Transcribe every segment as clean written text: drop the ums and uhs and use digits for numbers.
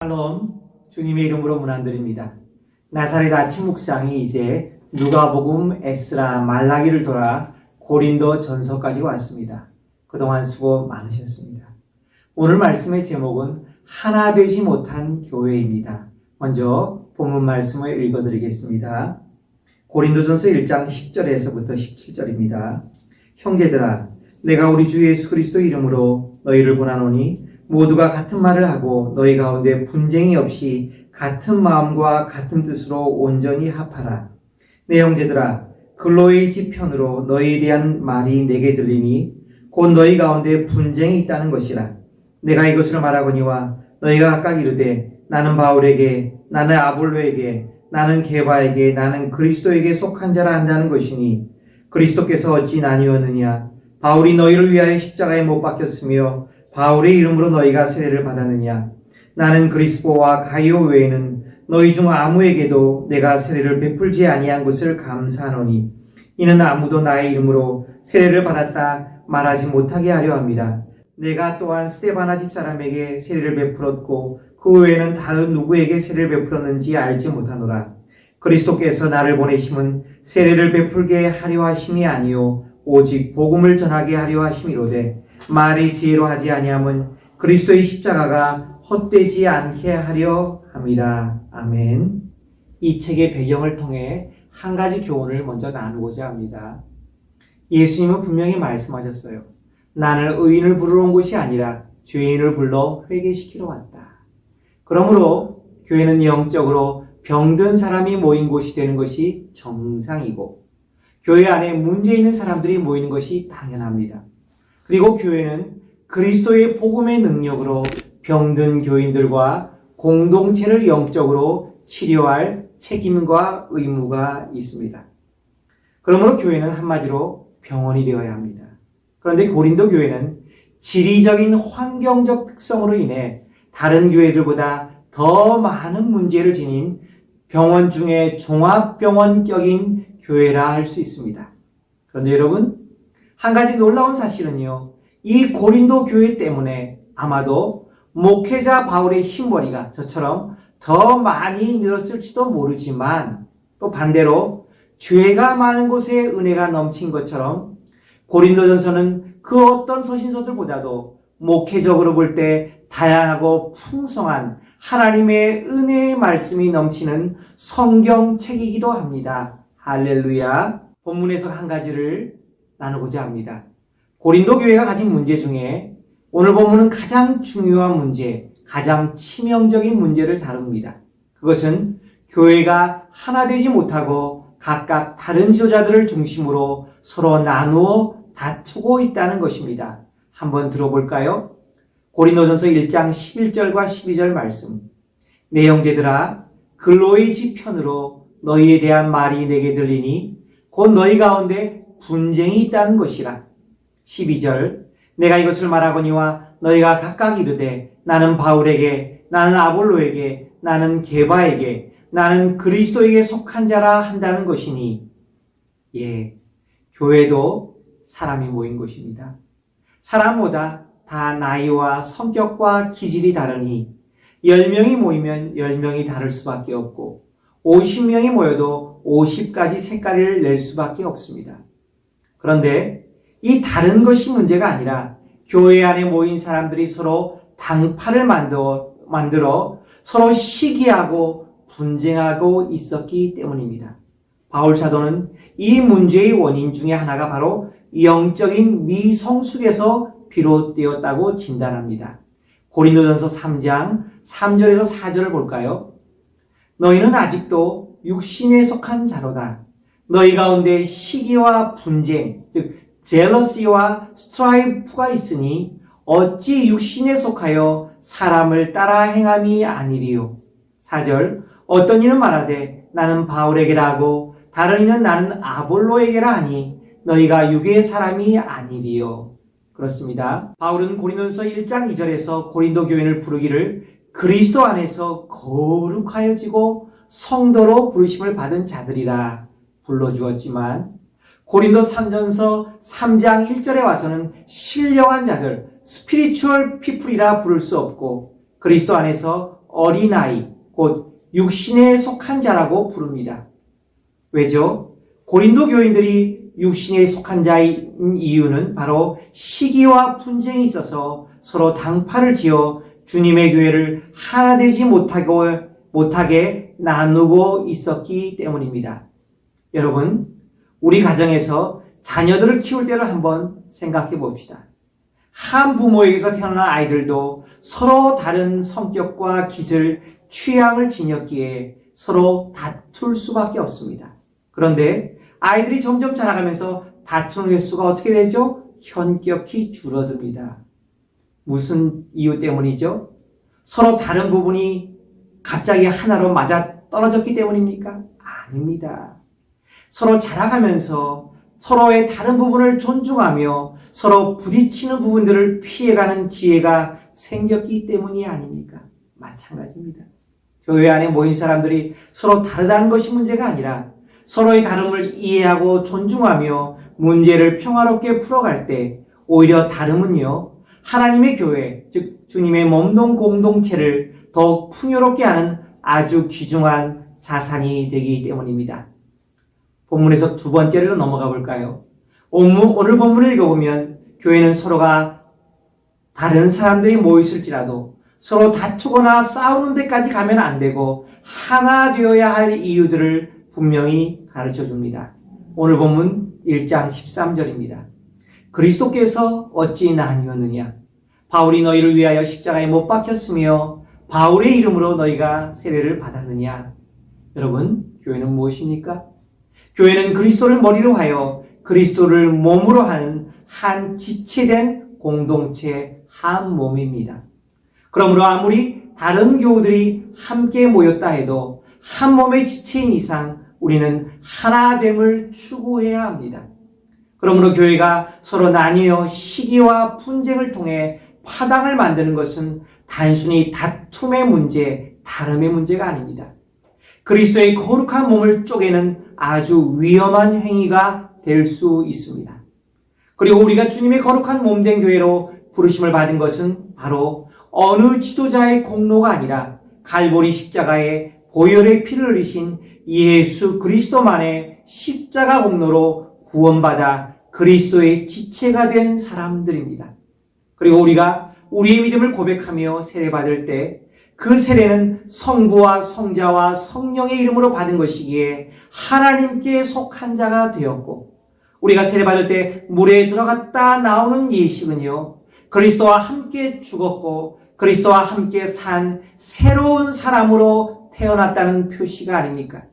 샬롬, 주님의 이름으로 문안드립니다. 나사렛 아침 묵상이 이제 누가복음, 에스라, 말라기를 돌아 고린도 전서까지 왔습니다. 그동안 수고 많으셨습니다. 오늘 말씀의 제목은 하나 되지 못한 교회입니다. 먼저 본문 말씀을 읽어드리겠습니다. 고린도전서 1장 10절에서부터 17절입니다. 형제들아, 내가 우리 주 예수 그리스도 이름으로 너희를 권하노니 모두가 같은 말을 하고 너희 가운데 분쟁이 없이 같은 마음과 같은 뜻으로 온전히 합하라. 내 형제들아, 글로의 지편으로 너희에 대한 말이 내게 들리니 곧 너희 가운데 분쟁이 있다는 것이라. 내가 이것을 말하거니와 너희가 각각 이르되 나는 바울에게, 나는 아볼로에게, 나는 게바에게, 나는 그리스도에게 속한 자라 한다는 것이니 그리스도께서 어찌 나뉘었느냐? 바울이 너희를 위하여 십자가에 못 박혔으며 바울의 이름으로 너희가 세례를 받았느냐? 나는 그리스도와 가이오 외에는 너희 중 아무에게도 내가 세례를 베풀지 아니한 것을 감사하노니 이는 아무도 나의 이름으로 세례를 받았다 말하지 못하게 하려 합니다. 내가 또한 스데바나 집사람에게 세례를 베풀었고 그 외에는 다른 누구에게 세례를 베풀었는지 알지 못하노라. 그리스도께서 나를 보내심은 세례를 베풀게 하려 하심이 아니요 오직 복음을 전하게 하려 하심이로되 말이 지혜로 하지 아니함은 그리스도의 십자가가 헛되지 않게 하려 함이라. 아멘. 이 책의 배경을 통해 한 가지 교훈을 먼저 나누고자 합니다. 예수님은 분명히 말씀하셨어요. 나는 의인을 부르러 온 것이 아니라 죄인을 불러 회개시키러 왔다. 그러므로 교회는 영적으로 병든 사람이 모인 곳이 되는 것이 정상이고 교회 안에 문제 있는 사람들이 모이는 것이 당연합니다. 그리고 교회는 그리스도의 복음의 능력으로 병든 교인들과 공동체를 영적으로 치료할 책임과 의무가 있습니다. 그러므로 교회는 한마디로 병원이 되어야 합니다. 그런데 고린도 교회는 지리적인 환경적 특성으로 인해 다른 교회들보다 더 많은 문제를 지닌 병원 중에 종합병원격인 교회라 할 수 있습니다. 그런데 여러분, 한 가지 놀라운 사실은요, 이 고린도 교회 때문에 아마도 목회자 바울의 흰머리가 저처럼 더 많이 늘었을지도 모르지만 또 반대로 죄가 많은 곳에 은혜가 넘친 것처럼 고린도전서는 그 어떤 서신서들보다도 목회적으로 볼 때 다양하고 풍성한 하나님의 은혜의 말씀이 넘치는 성경책이기도 합니다. 할렐루야. 본문에서 한 가지를 나누고자 합니다. 고린도 교회가 가진 문제 중에 오늘 본문은 가장 중요한 문제, 가장 치명적인 문제를 다룹니다. 그것은 교회가 하나 되지 못하고 각각 다른 지도자들을 중심으로 서로 나누어 다투고 있다는 것입니다. 한번 들어볼까요? 고린도전서 1장 11절과 12절 말씀. 내 형제들아, 글로의 지편으로 너희에 대한 말이 내게 들리니 곧 너희 가운데 분쟁이 있다는 것이라. 12절. 내가 이것을 말하거니와 너희가 각각 이르되 나는 바울에게, 나는 아볼로에게, 나는 게바에게, 나는 그리스도에게 속한 자라 한다는 것이니. 예, 교회도 사람이 모인 것입니다. 사람마다 다 나이와 성격과 기질이 다르니 10명이 모이면 10명이 다를 수밖에 없고 50명이 모여도 50가지 색깔을 낼 수밖에 없습니다. 그런데 이 다른 것이 문제가 아니라 교회 안에 모인 사람들이 서로 당파를 만들어 서로 시기하고 분쟁하고 있었기 때문입니다. 바울 사도는 이 문제의 원인 중에 하나가 바로 영적인 미성숙에서 비롯되었다고 진단합니다. 고린도전서 3장 3절에서 4절을 볼까요? 너희는 아직도 육신에 속한 자로다. 너희 가운데 시기와 분쟁, 즉 젤러시와 스트라이프가 있으니 어찌 육신에 속하여 사람을 따라 행함이 아니리요. 4절. 어떤 이는 말하되 나는 바울에게라 하고 다른 이는 나는 아볼로에게라 하니 너희가 육의 사람이 아니리요. 그렇습니다. 바울은 고린도전서 1장 2절에서 고린도 교인을 부르기를 그리스도 안에서 거룩하여지고 성도로 부르심을 받은 자들이라 불러주었지만 고린도 3전서 3장 1절에 와서는 신령한 자들, 스피리추얼 피플이라 부를 수 없고 그리스도 안에서 어린아이, 곧 육신에 속한 자라고 부릅니다. 왜죠? 고린도 교인들이 육신에 속한 자인 이유는 바로 시기와 분쟁이 있어서 서로 당파를 지어 주님의 교회를 하나 되지 못하게 나누고 있었기 때문입니다. 여러분, 우리 가정에서 자녀들을 키울 때를 한번 생각해 봅시다. 한 부모에게서 태어난 아이들도 서로 다른 성격과 기질, 취향을 지녔기에 서로 다툴 수밖에 없습니다. 그런데 아이들이 점점 자라가면서 다투는 횟수가 어떻게 되죠? 현격히 줄어듭니다. 무슨 이유 때문이죠? 서로 다른 부분이 갑자기 하나로 맞아 떨어졌기 때문입니까? 아닙니다. 서로 자라가면서 서로의 다른 부분을 존중하며 서로 부딪히는 부분들을 피해가는 지혜가 생겼기 때문이 아닙니까? 마찬가지입니다. 교회 안에 모인 사람들이 서로 다르다는 것이 문제가 아니라 서로의 다름을 이해하고 존중하며 문제를 평화롭게 풀어갈 때 오히려 다름은요, 하나님의 교회, 즉 주님의 몸동 공동체를 더욱 풍요롭게 하는 아주 귀중한 자산이 되기 때문입니다. 본문에서 두 번째로 넘어가 볼까요? 오늘 본문을 읽어보면 교회는 서로가 다른 사람들이 모였을지라도 서로 다투거나 싸우는 데까지 가면 안 되고 하나 되어야 할 이유들을 분명히 가르쳐 줍니다. 오늘 본문 1장 13절입니다. 그리스도께서 어찌 나뉘었느냐? 바울이 너희를 위하여 십자가에 못 박혔으며 바울의 이름으로 너희가 세례를 받았느냐? 여러분, 교회는 무엇입니까? 교회는 그리스도를 머리로 하여 그리스도를 몸으로 하는 한 지체된 공동체 한 몸입니다. 그러므로 아무리 다른 교우들이 함께 모였다 해도 한 몸의 지체인 이상 우리는 하나됨을 추구해야 합니다. 그러므로 교회가 서로 나뉘어 시기와 분쟁을 통해 파당을 만드는 것은 단순히 다툼의 문제, 다름의 문제가 아닙니다. 그리스도의 거룩한 몸을 쪼개는 아주 위험한 행위가 될 수 있습니다. 그리고 우리가 주님의 거룩한 몸된 교회로 부르심을 받은 것은 바로 어느 지도자의 공로가 아니라 갈보리 십자가에 보혈의 피를 흘리신 예수 그리스도만의 십자가 공로로 구원받아 그리스도의 지체가 된 사람들입니다. 그리고 우리가 우리의 믿음을 고백하며 세례받을 때 그 세례는 성부와 성자와 성령의 이름으로 받은 것이기에 하나님께 속한 자가 되었고, 우리가 세례받을 때 물에 들어갔다 나오는 예식은요, 그리스도와 함께 죽었고 그리스도와 함께 산 새로운 사람으로 태어났다는 표시가 아닙니까?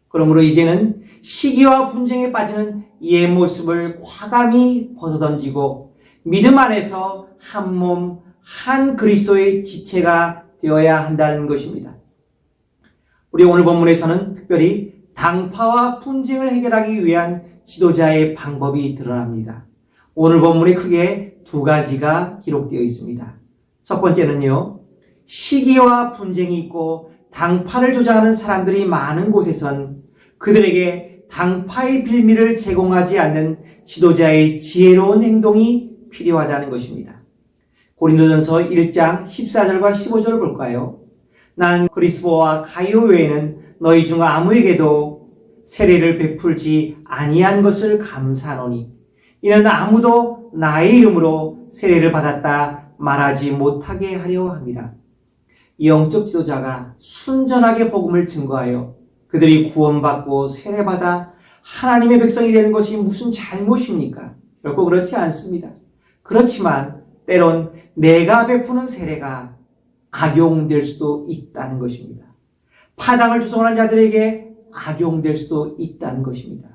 그러므로 이제는 시기와 분쟁에 빠지는 옛 모습을 과감히 벗어던지고 믿음 안에서 한 몸, 한 그리스도의 지체가 되어야 한다는 것입니다. 우리 오늘 본문에서는 특별히 당파와 분쟁을 해결하기 위한 지도자의 방법이 드러납니다. 오늘 본문에 크게 두 가지가 기록되어 있습니다. 첫 번째는요, 시기와 분쟁이 있고 당파를 조장하는 사람들이 많은 곳에선 그들에게 당파의 빌미를 제공하지 않는 지도자의 지혜로운 행동이 필요하다는 것입니다. 고린도전서 1장 14절과 15절을 볼까요? 나는 그리스도와 가이오 외에는 너희 중 아무에게도 세례를 베풀지 아니한 것을 감사하노니 이는 아무도 나의 이름으로 세례를 받았다 말하지 못하게 하려 함이라. 영적 지도자가 순전하게 복음을 증거하여 그들이 구원받고 세례받아 하나님의 백성이 되는 것이 무슨 잘못입니까? 결코 그렇지 않습니다. 그렇지만 때론 내가 베푸는 세례가 악용될 수도 있다는 것입니다. 파당을 조성하는 자들에게 악용될 수도 있다는 것입니다.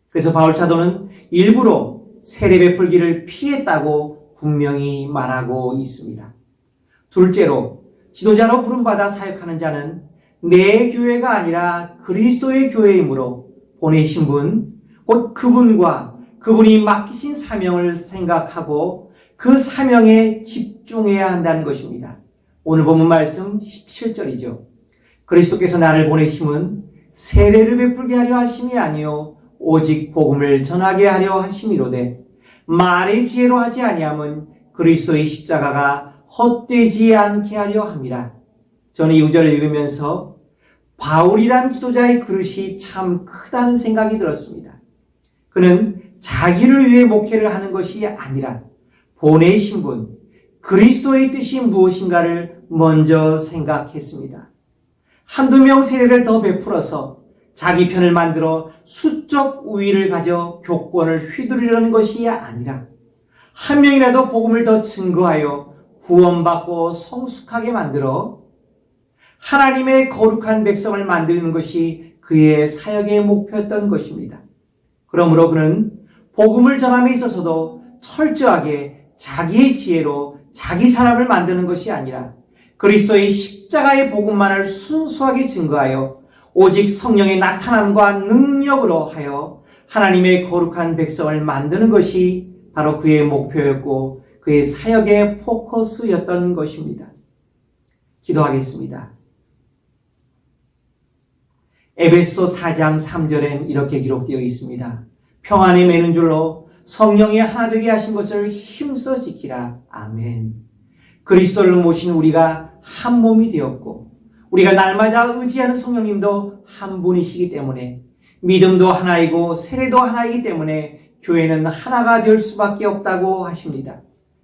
그래서 바울 사도는 일부러 세례 베풀기를 피했다고 분명히 말하고 있습니다. 둘째로, 지도자로 부름받아 사역하는 자는 내 교회가 아니라 그리스도의 교회이므로 보내신 분, 곧 그분과 그분이 맡기신 사명을 생각하고 그 사명에 집중해야 한다는 것입니다. 오늘 본문 말씀 17절이죠. 그리스도께서 나를 보내심은 세례를 베풀게 하려 하심이 아니요 오직 복음을 전하게 하려 하심이로되 말의 지혜로 하지 아니함은 그리스도의 십자가가 헛되지 않게 하려 함이라. 저는 이 구절을 읽으면서 바울이란 지도자의 그릇이 참 크다는 생각이 들었습니다. 그는 자기를 위해 목회를 하는 것이 아니라 보내신 분, 그리스도의 뜻이 무엇인가를 먼저 생각했습니다. 한두 명 세례를 더 베풀어서 자기 편을 만들어 수적 우위를 가져 교권을 휘두르려는 것이 아니라 한 명이라도 복음을 더 증거하여 구원받고 성숙하게 만들어 하나님의 거룩한 백성을 만드는 것이 그의 사역의 목표였던 것입니다. 그러므로 그는 복음을 전함에 있어서도 철저하게 자기의 지혜로 자기 사람을 만드는 것이 아니라 그리스도의 십자가의 복음만을 순수하게 증거하여 오직 성령의 나타남과 능력으로 하여 하나님의 거룩한 백성을 만드는 것이 바로 그의 목표였고 그의 사역의 포커스였던 것입니다. 기도하겠습니다. 에베소 4장 3절엔 이렇게 기록되어 있습니다. 평안에 매는 줄로 성령이 하나 되게 하신 것을 힘써 지키라. 아멘. 그리스도를 모신 우리가 한 몸이 되었고 우리가 날마다 의지하는 성령님도 한 분이시기 때문에 믿음도 하나이고 세례도 하나이기 때문에 교회는 하나가 될 수밖에 없다고 하십니다.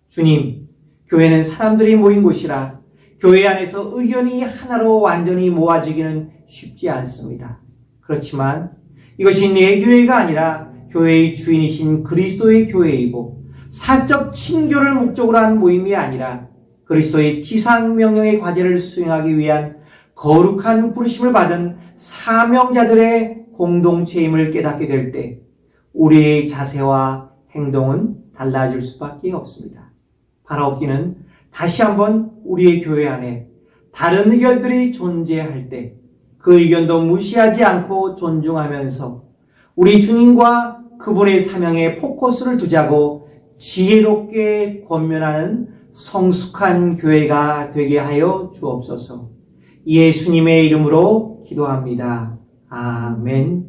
주님, 교회는 사람들이 모인 곳이라 교회 안에서 의견이 하나로 완전히 모아지기는 쉽지 않습니다. 그렇지만 이것이 내 교회가 아니라 교회의 주인이신 그리스도의 교회이고 사적 친교를 목적으로 한 모임이 아니라 그리스도의 지상명령의 과제를 수행하기 위한 거룩한 부르심을 받은 사명자들의 공동체임을 깨닫게 될 때 우리의 자세와 행동은 달라질 수밖에 없습니다. 바라옵기는 다시 한번 우리의 교회 안에 다른 의견들이 존재할 때 그 의견도 무시하지 않고 존중하면서 우리 주님과 그분의 사명에 포커스를 두자고 지혜롭게 권면하는 성숙한 교회가 되게 하여 주옵소서. 예수님의 이름으로 기도합니다. 아멘.